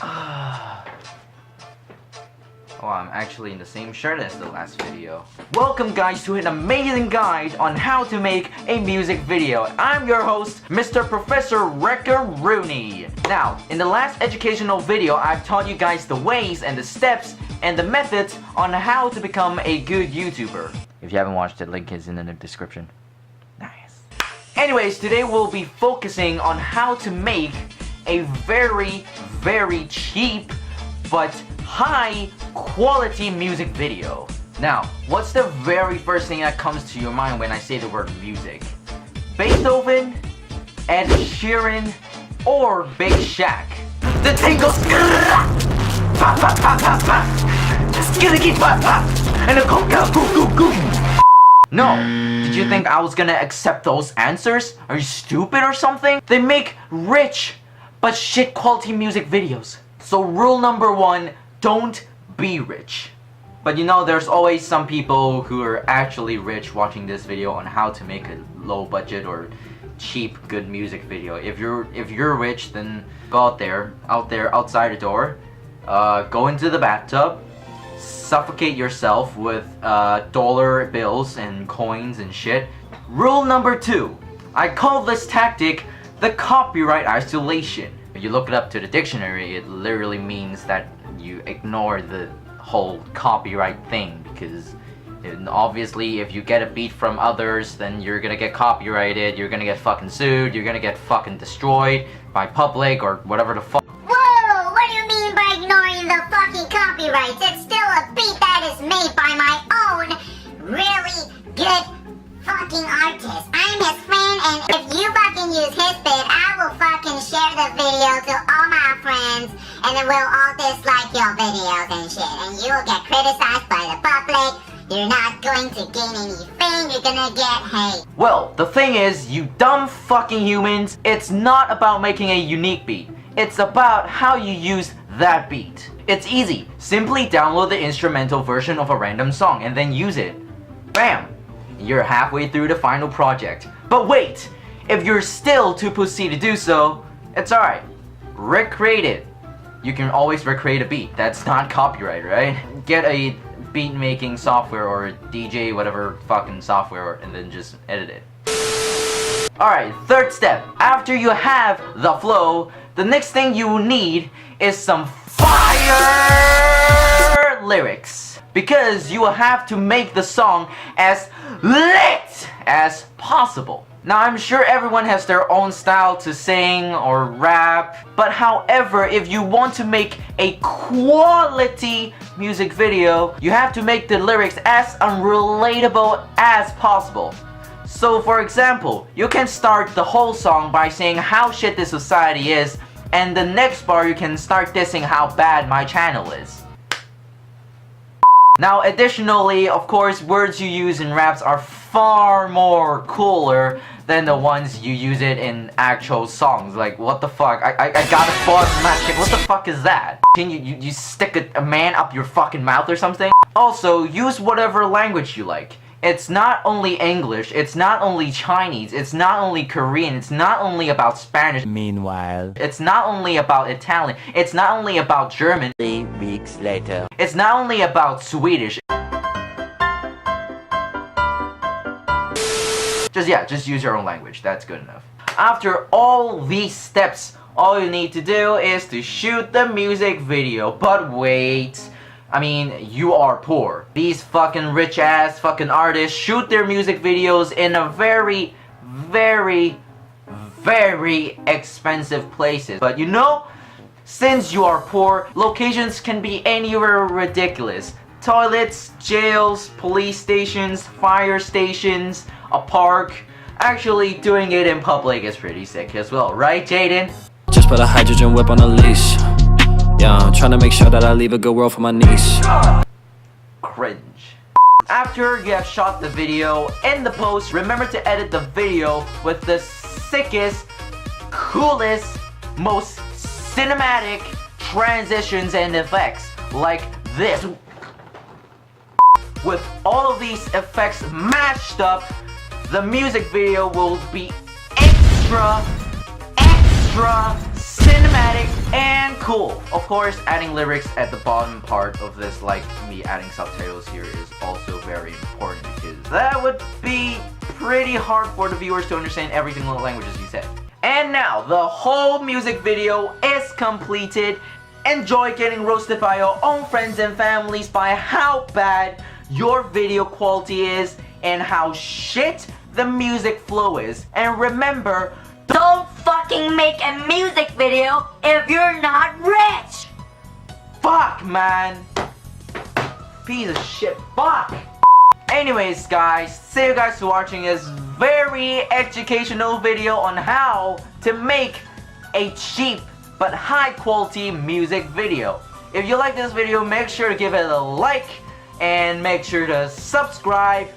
Oh, I'm actually in the same shirt as the last video. Welcome guys to an amazing guide on how to make a music video. I'm your host, Mr. Professor Wrecker Roni. Now, in the last educational video, I've taught you guys the ways and the steps and the methods on how to become a good YouTuber. If you haven't watched it, link is in the description. Nice. Anyways, today we'll be focusing on how to make a very cheap but high quality music video. Now, what's the very first thing that comes to your mind when I say the word music? Beethoven, Ed Sheeran, or Big Shaq? The tingles, and the go. No, did you think I was gonna accept those answers? Are you stupid or something? They make rich but shit quality music videos. So rule number one, don't be rich. But you know, there's always some people who are actually rich watching this video on how to make a low budget or cheap good music video. If you're rich, then go outside the door, go into the bathtub, suffocate yourself with dollar bills and coins and shit. Rule number two, I call this tactic the copyright isolation. If you look it up to the dictionary, it literally means that you ignore the whole copyright thing, because obviously if you get a beat from others, then you're gonna get copyrighted, you're gonna get fucking sued, you're gonna get fucking destroyed by public or whatever the fuck. Whoa, what do you mean by ignoring the fucking copyrights? It's still a beat that is made by my own really good fucking artist. I'm his friend, and if you fucking use his bit, I will fucking share the video to all my friends, and then we'll all dislike your videos and shit, and you will get criticized by the public. You're not going to gain anything, you're gonna get hate. Well, the thing is, you dumb fucking humans, it's not about making a unique beat. It's about how you use that beat. It's easy. Simply download the instrumental version of a random song and then use it. Bam! You're halfway through the final project. But wait! If you're still too pussy to do so, it's alright. Recreate it. You can always recreate a beat. That's not copyright, right? Get a beat making software or a DJ whatever fucking software and then just edit it. Alright, third step. After you have the flow, the next thing you need is some fire lyrics. Because you will have to make the song as lit as possible. Now, I'm sure everyone has their own style to sing or rap, but however, if you want to make a quality music video, you have to make the lyrics as unrelatable as possible. So for example, you can start the whole song by saying how shit this society is, and the next bar you can start dissing how bad my channel is. Now additionally, of course, words you use in raps are far more cooler than the ones you use it in actual songs. Like, what the fuck? I got a fart from that shit. What the fuck is that? Can you stick a man up your fucking mouth or something? Also, use whatever language you like. It's not only English, it's not only Chinese, it's not only Korean, it's not only about Spanish. Meanwhile, it's not only about Italian, it's not only about German. 3 weeks later, it's not only about Swedish. Just use your own language, that's good enough. After all these steps, all you need to do is to shoot the music video. But wait, I mean, you are poor. These fucking rich ass fucking artists shoot their music videos in a very expensive places. But you know, since you are poor, locations can be anywhere ridiculous. Toilets, jails, police stations, fire stations, a park. Actually, doing it in public is pretty sick as well, right, Jaden? Just put a hydrogen whip on a leash. Yeah, I'm trying to make sure that I leave a good world for my niece. Cringe. After you have shot the video, in the post, remember to edit the video with the sickest, coolest, most cinematic transitions and effects like this. With all of these effects mashed up, the music video will be extra ultra cinematic and cool. Of course, adding lyrics at the bottom part of this, like me adding subtitles here, is also very important because that would be pretty hard for the viewers to understand every single languages you said. And now, the whole music video is completed. Enjoy getting roasted by your own friends and families by how bad your video quality is and how shit the music flow is. And remember, Don't fucking make a music video if you're not rich! fuck, man. Piece of shit, fuck. Anyways, guys, thank you guys for watching this very educational video on how to make a cheap but high quality music video. If you like this video, make sure to give it a like and make sure to subscribe.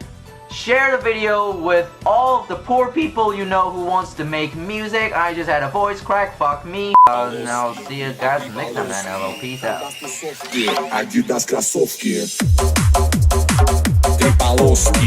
Share the video with all of the poor people you know who wants to make music. I just had a voice crack, fuck me. And I'll see you guys next time, man. Hello, peace out. Adidas кроссовки, ты полоски.